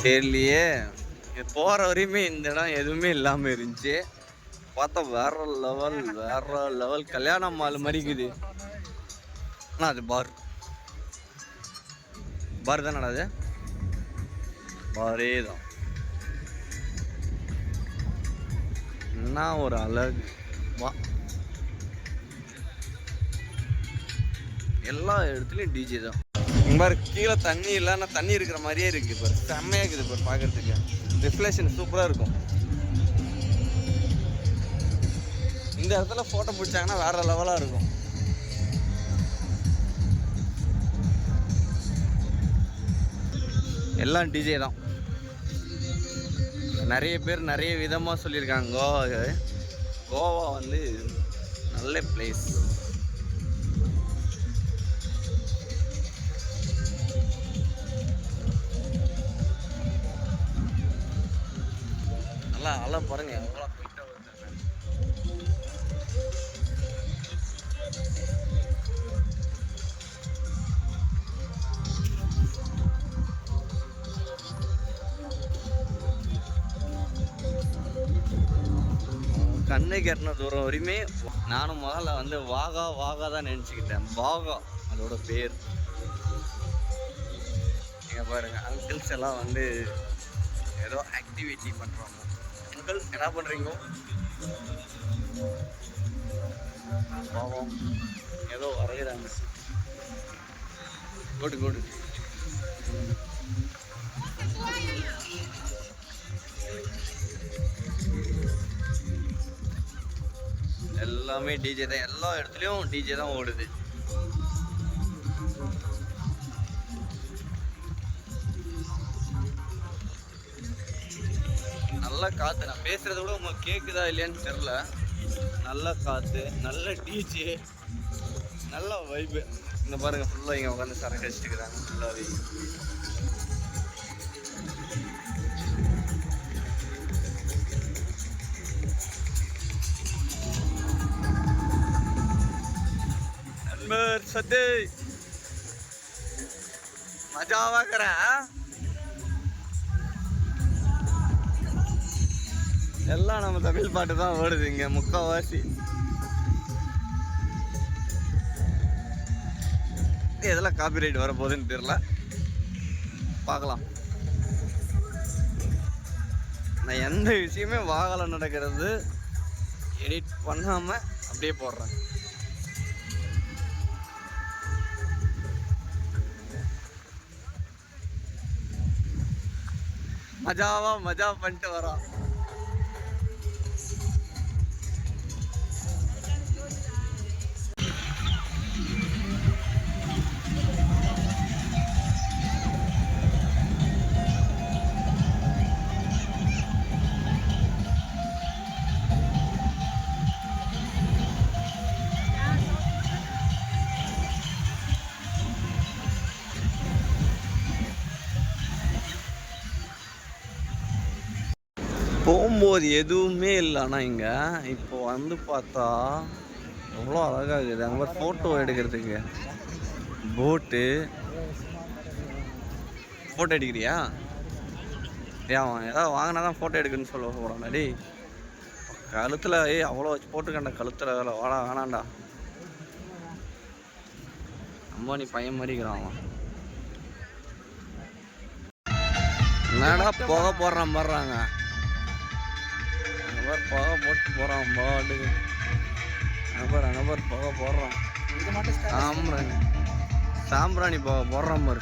தெரியலையே. போகிற வரையுமே இந்த இடம் எதுவுமே இல்லாமல் இருந்துச்சு. பார்த்தா வேற லெவல் கல்யாணம் மால் மாதிரி இருக்குது. ஆனால் அது பார் தானடா அது, பாரே தான். என்ன ஒரு அழகு வா. எல்லா இடத்துலையும் டிஜே தான். பாரு கீழே தண்ணி இல்லை, ஆனால் தண்ணி இருக்கிற மாதிரியே இருக்குது பாரு. செம்மையாக இருக்குது பாரு பார்க்குறதுக்கு. ரிஃப்ளெக்ஷன் சூப்பராக இருக்கும். இந்த இடத்துல ஃபோட்டோ பிடிச்சாங்கன்னா வேறு லெவலாக இருக்கும். எல்லாம் டிஜே தான். நிறைய பேர் நிறைய விதமாக சொல்லியிருக்காங்க. கோவா வந்து நல்ல பிளேஸ். நல்லா அலை பாருங்க எவ்வளோ போயிட்டா வருது. கண்ணை கட்டின தூரம் வரையுமே நானும் முதல்ல வந்து வாகா தான் நினச்சிக்கிட்டேன். பாகா அதோட பேர். இங்கே பாருங்க அங்கிள்ஸ் எல்லாம் வந்து ஏதோ ஆக்டிவிட்டி பண்ணுறாங்க. அங்கிள் என்ன பண்ணுறீங்க? பாவம் ஏதோ வரைகிறாங்க. கோடு எல்லாமே டிஜே தான். எல்லா இடத்துலையும் டிஜே தான் ஓடுது. நல்ல காற்று. நான் பேசுகிறத விட உங்களுக்கு கேட்குதா இல்லையான்னு தெரில. நல்ல காற்று, நல்ல டிஜே, நல்ல வைப்பு. இந்த பாருங்கள் ஃபுல்லாக இங்கே உட்காந்து சரக்கு அடிச்சுட்டுக்கிறாங்க ஃபுல்லாகவே. சத்தே மஜாவாக்குற. எல்லாம் நம்ம தமிழ் பாட்டு தான் ஓடுது இங்க முக்கால்வாசி. எதெல்லாம் காப்பிரைட் வரப்போகுதுன்னு தெரியல, பார்க்கலாம். நான் எந்த விஷயமே வாகலை நடக்கிறது எடிட் பண்ணாமல் அப்படியே போடுறேன். மஜா பண்ணிட்டு வரோம். போகும்போது எதுவுமே இல்லை. ஆனால் இங்கே இப்போ வந்து பார்த்தா எவ்வளோ அழகாக இருக்குது. அங்கே ஃபோட்டோ எடுக்கிறதுக்கு போட்டு. ஃபோட்டோ எடுக்கிறியா? ஏன் ஏதாவது வாங்கினா தான் ஃபோட்டோ எடுக்குன்னு சொல்ல போகிறான். டேய் கழுத்தில் அவ்வளோ வச்சு போட்டுக்கண்டா கழுத்தில். வேலை வாடா வேணாண்டா. அம்பானி பையன் மாதிரிக்கிறான் அவன். என்னடா புகை போடுறான் பாடுறாங்க. புகை போட்டு போகிறான் பாட்டுக்கு. அங்கே புகை போடுறான். சாம்பிராணி புகை போடுறான் பாரு.